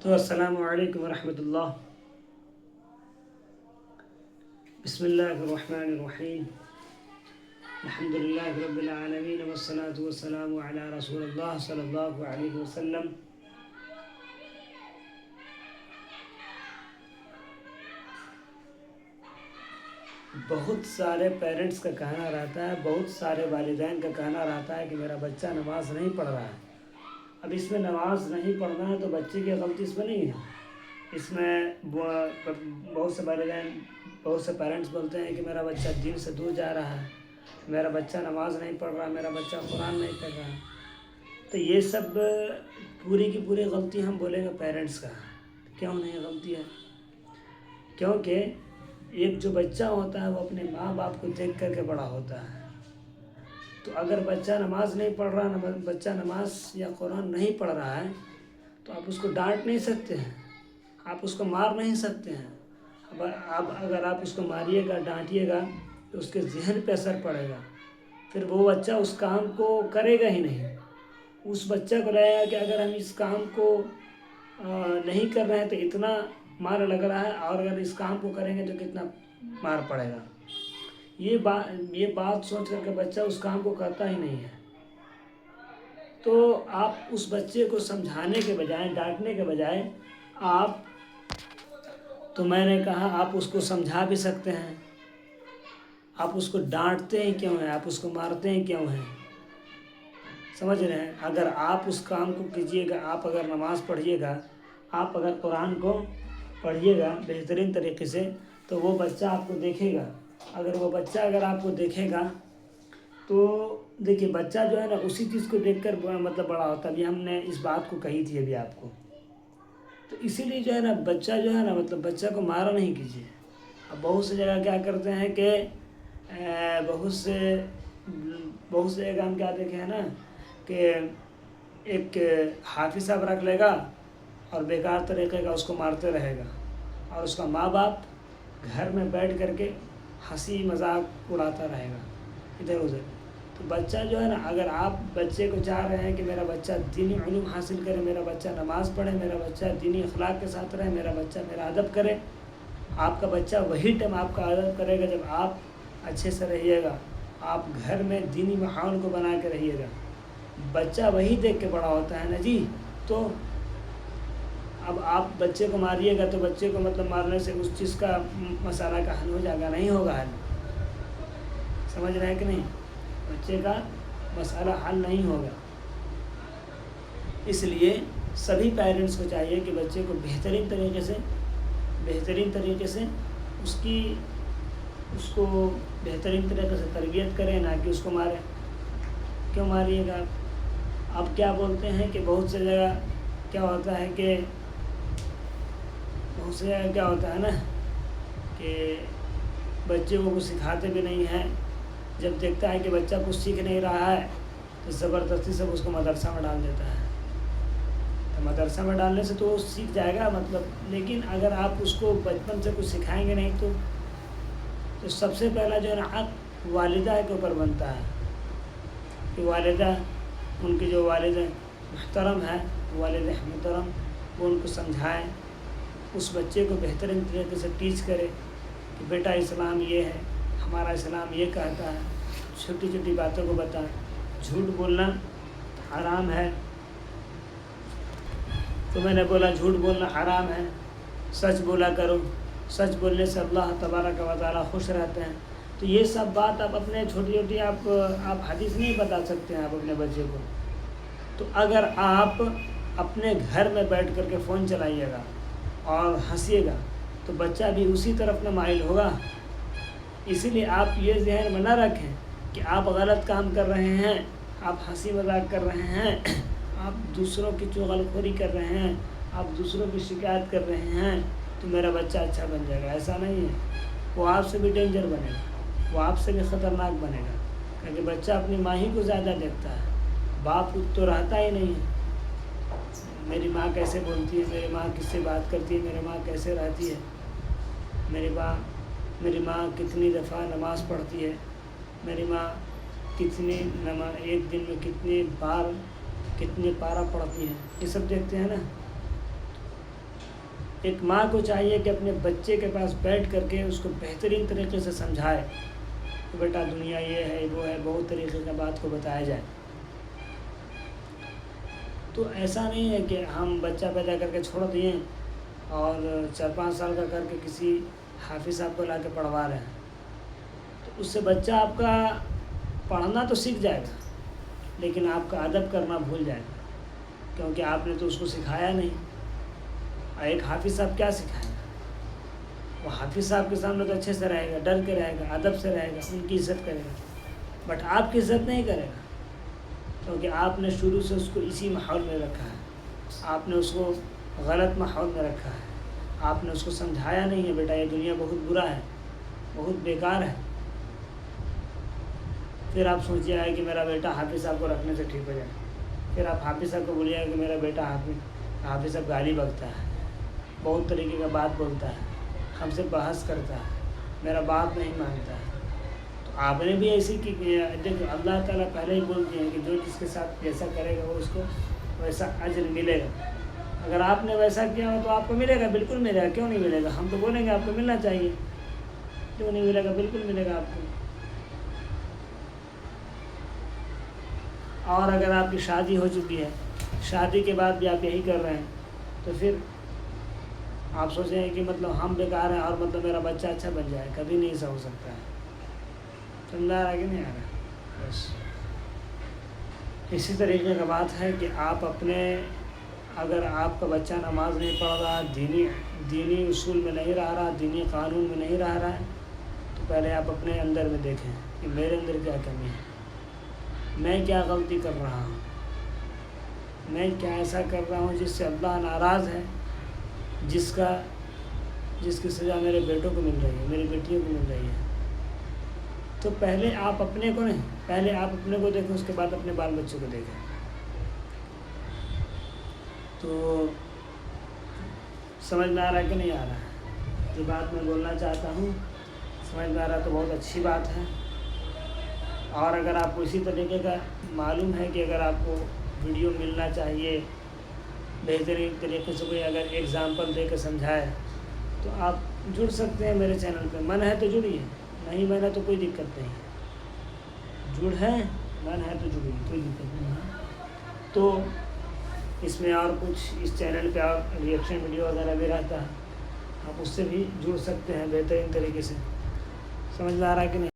تو السلام علیکم ورحمۃ اللہ۔ بسم اللہ الرحمن الرحیم، الحمد للہ رب العالمین والصلاة والسلام علی رسول اللہ صلی اللہ علیہ وسلم۔ بہت سارے پیرنٹس کا کہنا رہتا ہے، بہت سارے والدین کا کہنا رہتا ہے کہ میرا بچہ نماز نہیں پڑھ رہا ہے۔ اب اس میں نماز نہیں پڑھنا ہے تو بچے کی غلطی اس میں نہیں ہے۔ اس میں بہت سے والدین، بہت سے پیرنٹس بولتے ہیں کہ میرا بچہ دین سے دور جا رہا ہے، میرا بچہ نماز نہیں پڑھ رہا، میرا بچہ قرآن نہیں پڑھ رہا۔ تو یہ سب پوری کی پوری غلطی ہم بولیں گے پیرنٹس کا۔ کیوں نہیں غلطی ہے؟ کیونکہ ایک جو بچہ ہوتا ہے وہ اپنے ماں باپ کو دیکھ کر کے بڑا ہوتا ہے۔ تو اگر بچہ نماز نہیں پڑھ رہا، بچہ نماز یا قرآن نہیں پڑھ رہا ہے تو آپ اس کو ڈانٹ نہیں سکتے ہیں، آپ اس کو مار نہیں سکتے ہیں۔ اب اگر آپ اس کو ماریے گا، ڈانٹیے گا تو اس کے ذہن پہ اثر پڑے گا، پھر وہ بچہ اس کام کو کرے گا ہی نہیں۔ اس بچہ کو لگے گا کہ اگر ہم اس کام کو نہیں کر رہے ہیں تو اتنا مار لگ رہا ہے، اور اگر اس کام کو کریں گے تو کتنا مار پڑے گا۔ یہ بات سوچ کر کے بچہ اس کام کو کرتا ہی نہیں ہے۔ تو آپ اس بچے کو سمجھانے کے بجائے، ڈانٹنے کے بجائے، تو میں نے کہا آپ اس کو سمجھا بھی سکتے ہیں۔ آپ اس کو ڈانٹتے ہیں کیوں ہیں؟ آپ اس کو مارتے ہیں کیوں ہیں؟ سمجھ رہے ہیں؟ اگر آپ اس کام کو کیجیے گا، آپ اگر نماز پڑھیے گا، آپ اگر قرآن کو پڑھیے گا بہترین طریقے سے، تو وہ بچہ آپ کو دیکھے گا۔ اگر وہ بچہ آپ کو دیکھے گا تو دیکھیے، بچہ جو ہے نا اسی چیز کو دیکھ کر بڑا ہوتا ہے۔ ابھی ہم نے اس بات کو کہی تھی ابھی آپ کو۔ تو اسی لیے جو ہے نا بچہ جو ہے نا بچہ کو مارا نہیں کیجیے۔ اب بہت سی جگہ کیا کرتے ہیں کہ بہت سے جگہ ہم کیا دیکھے ہیں نا کہ ایک حافظ صاحب رکھ لے گا اور بیکار طریقے کا اس کو مارتے رہے گا، اور اس کا ماں باپ گھر میں بیٹھ کر کے ہنسی مذاق اڑاتا رہے گا ادھر ادھر۔ تو بچہ جو ہے نا، اگر آپ بچے کو چاہ رہے ہیں کہ میرا بچہ دینی علوم حاصل کرے، میرا بچہ نماز پڑھے، میرا بچہ دینی اخلاق کے ساتھ رہے، میرا بچہ میرا ادب کرے، آپ کا بچہ وہی ٹائم آپ کا ادب کرے گا جب آپ اچھے سے رہیے گا، آپ گھر میں دینی ماحول کو بنا کے رہیے گا۔ بچہ وہی دیکھ کے بڑا ہوتا ہے نا جی۔ تو اب آپ بچے کو ماریے گا تو بچے کو مارنے سے اس چیز کا مسئلہ کا حل ہو جائے گا؟ نہیں ہوگا حل۔ سمجھ رہے ہیں کہ نہیں؟ بچے کا مسئلہ حل نہیں ہوگا۔ اس لیے سبھی پیرنٹس کو چاہیے کہ بچے کو بہترین طریقے سے اس کو بہترین طریقے سے تربیت کریں، نہ کہ اس کو ماریں۔ کیوں ماریے گا؟ اب کیا بولتے ہیں کہ بہت سے جگہ کیا ہوتا ہے نا کہ بچے کو کچھ سکھاتے بھی نہیں ہیں۔ جب دیکھتا ہے کہ بچہ کچھ سیکھ نہیں رہا ہے تو زبردستی سے اس کو مدرسہ میں ڈال دیتا ہے۔ تو مدرسہ میں ڈالنے سے تو وہ سیکھ جائے گا لیکن اگر آپ اس کو بچپن سے کچھ سکھائیں گے نہیں تو سب سے پہلا جو ہے نا حق والدہ کے اوپر بنتا ہے کہ والدہ، ان کی جو والد محترم ہے، والد محترم، وہ ان کو سمجھائیں، اس بچے کو بہترین طریقے سے ٹیچ کرے کہ بیٹا اسلام یہ ہے، ہمارا اسلام یہ کہتا ہے، چھوٹی چھوٹی باتوں کو بتائیں۔ جھوٹ بولنا حرام ہے، تو میں نے بولا جھوٹ بولنا حرام ہے، سچ بولا کرو، سچ بولنے سے اللہ تبارک و تعالیٰ خوش رہتے ہیں۔ تو یہ سب بات آپ اپنے چھوٹی آپ حدیث نہیں بتا سکتے ہیں آپ اپنے بچے کو۔ تو اگر آپ اپنے گھر میں بیٹھ کر کے فون چلائیے گا اور ہنسیے گا تو بچہ بھی اسی طرف نہ مائل ہوگا۔ اسی لیے آپ یہ ذہن میں نہ رکھیں کہ آپ غلط کام کر رہے ہیں، آپ ہنسی مذاق کر رہے ہیں، آپ دوسروں کی چغلخوری کر رہے ہیں، آپ دوسروں کی شکایت کر رہے ہیں تو میرا بچہ اچھا بن جائے گا۔ ایسا نہیں ہے، وہ آپ سے بھی ڈینجر بنے گا، وہ آپ سے بھی خطرناک بنے گا، کیونکہ بچہ اپنی ماں ہی کو زیادہ دیکھتا ہے، باپ تو رہتا ہی نہیں ہے۔ میری ماں کیسے بولتی ہے، میری ماں کس سے بات کرتی ہے، میری ماں کیسے رہتی ہے، میری ماں کتنی دفعہ نماز پڑھتی ہے، میری ماں ایک دن میں کتنے پارہ پڑھتی ہے، یہ سب دیکھتے ہیں نا۔ ایک ماں کو چاہیے کہ اپنے بچے کے پاس بیٹھ کر کے اس کو بہترین طریقے سے سمجھائے کہ بیٹا دنیا یہ ہے وہ ہے، بہت طریقے کا بات کو بتایا جائے۔ تو ایسا نہیں ہے کہ ہم بچہ پیدا کر کے چھوڑ دیے اور 4-5 سال کا کر کے کسی حافظ صاحب کو لا کے پڑھوا رہے ہیں، تو اس سے بچہ آپ کا پڑھنا تو سیکھ جائے گا لیکن آپ کا ادب کرنا بھول جائے گا، کیونکہ آپ نے تو اس کو سکھایا نہیں۔ اور ایک حافظ صاحب کیا سکھائے گا؟ وہ حافظ صاحب کے سامنے تو اچھے سے رہے گا، ڈر کے رہے گا، ادب سے رہے گا، ان کی عزت کرے گا، بٹ آپ کی عزت نہیں کرے گا، کیونکہ آپ نے شروع سے اس کو اسی ماحول میں رکھا ہے، آپ نے اس کو غلط ماحول میں رکھا ہے، آپ نے اس کو سمجھایا نہیں ہے بیٹا یہ دنیا بہت برا ہے، بہت بیکار ہے۔ پھر آپ سوچیے کہ میرا بیٹا حافظ صاحب کو رکھنے سے ٹھیک ہو جائے، پھر آپ حافظ صاحب کو بولیے کہ میرا بیٹا حافظ صاحب گالی بکتا ہے، بہت طریقے کا بات بولتا ہے، ہم سے بحث کرتا ہے، میرا بات نہیں مانتا ہے، تو آپ نے بھی ایسی کی دیکھو اللہ تعالیٰ پہلے ہی بول دیے ہیں کہ جو جس کے ساتھ جیسا کرے گا وہ اس کو ویسا اجر ملے گا۔ اگر آپ نے ویسا کیا ہو تو آپ کو ملے گا، بالکل ملے گا، کیوں نہیں ملے گا؟ ہم تو بولیں گے آپ کو ملنا چاہیے، کیوں نہیں ملے گا؟ بالکل ملے گا آپ کو۔ اور اگر آپ کی شادی ہو چکی ہے، شادی کے بعد بھی آپ یہی کر رہے ہیں، تو پھر آپ سوچیں ہیں کہ مطلب ہم بیکار ہیں اور مطلب میرا بچہ اچھا بن جائے، کبھی نہیں ایسا ہو سکتا ہے۔ سمجھ آ رہا ہے کہ نہیں آ رہا؟ بس اسی طریقے کا بات ہے کہ آپ اپنے، اگر آپ کا بچہ نماز نہیں پڑھ رہا، دینی اصول میں نہیں رہ رہا، دینی قانون میں نہیں رہ رہا ہے، تو پہلے آپ اپنے اندر میں دیکھیں کہ میرے اندر کیا کمی ہے، میں کیا غلطی کر رہا ہوں، میں کیا ایسا کر رہا ہوں جس سے اللہ ناراض ہے، جس کی سزا میرے بیٹوں کو مل رہی ہے، میری بیٹیوں کو مل رہی ہے۔ تو پہلے آپ اپنے کو نہیں، پہلے آپ اپنے کو دیکھیں، اس کے بعد اپنے بال بچوں کو دیکھیں۔ تو سمجھ میں آ رہا ہے کہ نہیں آ رہا ہے؟ جو بات میں بولنا چاہتا ہوں سمجھ میں آ رہا ہے تو بہت اچھی بات ہے۔ اور اگر آپ کو اسی طریقے کا معلوم ہے کہ اگر آپ کو ویڈیو ملنا چاہیے، بہترین طریقے سے کوئی اگر ایگزامپل دے کے سمجھائے، تو آپ جڑ سکتے ہیں میرے چینل پہ، من ہے تو جڑیے، نہیں من ہے تو کوئی دقت نہیں ہے، جڑ ہے من ہے تو جڑیے، کوئی دقت نہیں ہے۔ تو اس میں اور کچھ اس چینل پہ اور ریئیکشن ویڈیو وغیرہ بھی رہتا ہے، آپ اس سے بھی جڑ سکتے ہیں بہترین طریقے سے۔ سمجھ میں آ رہا ہے کہ نہیں؟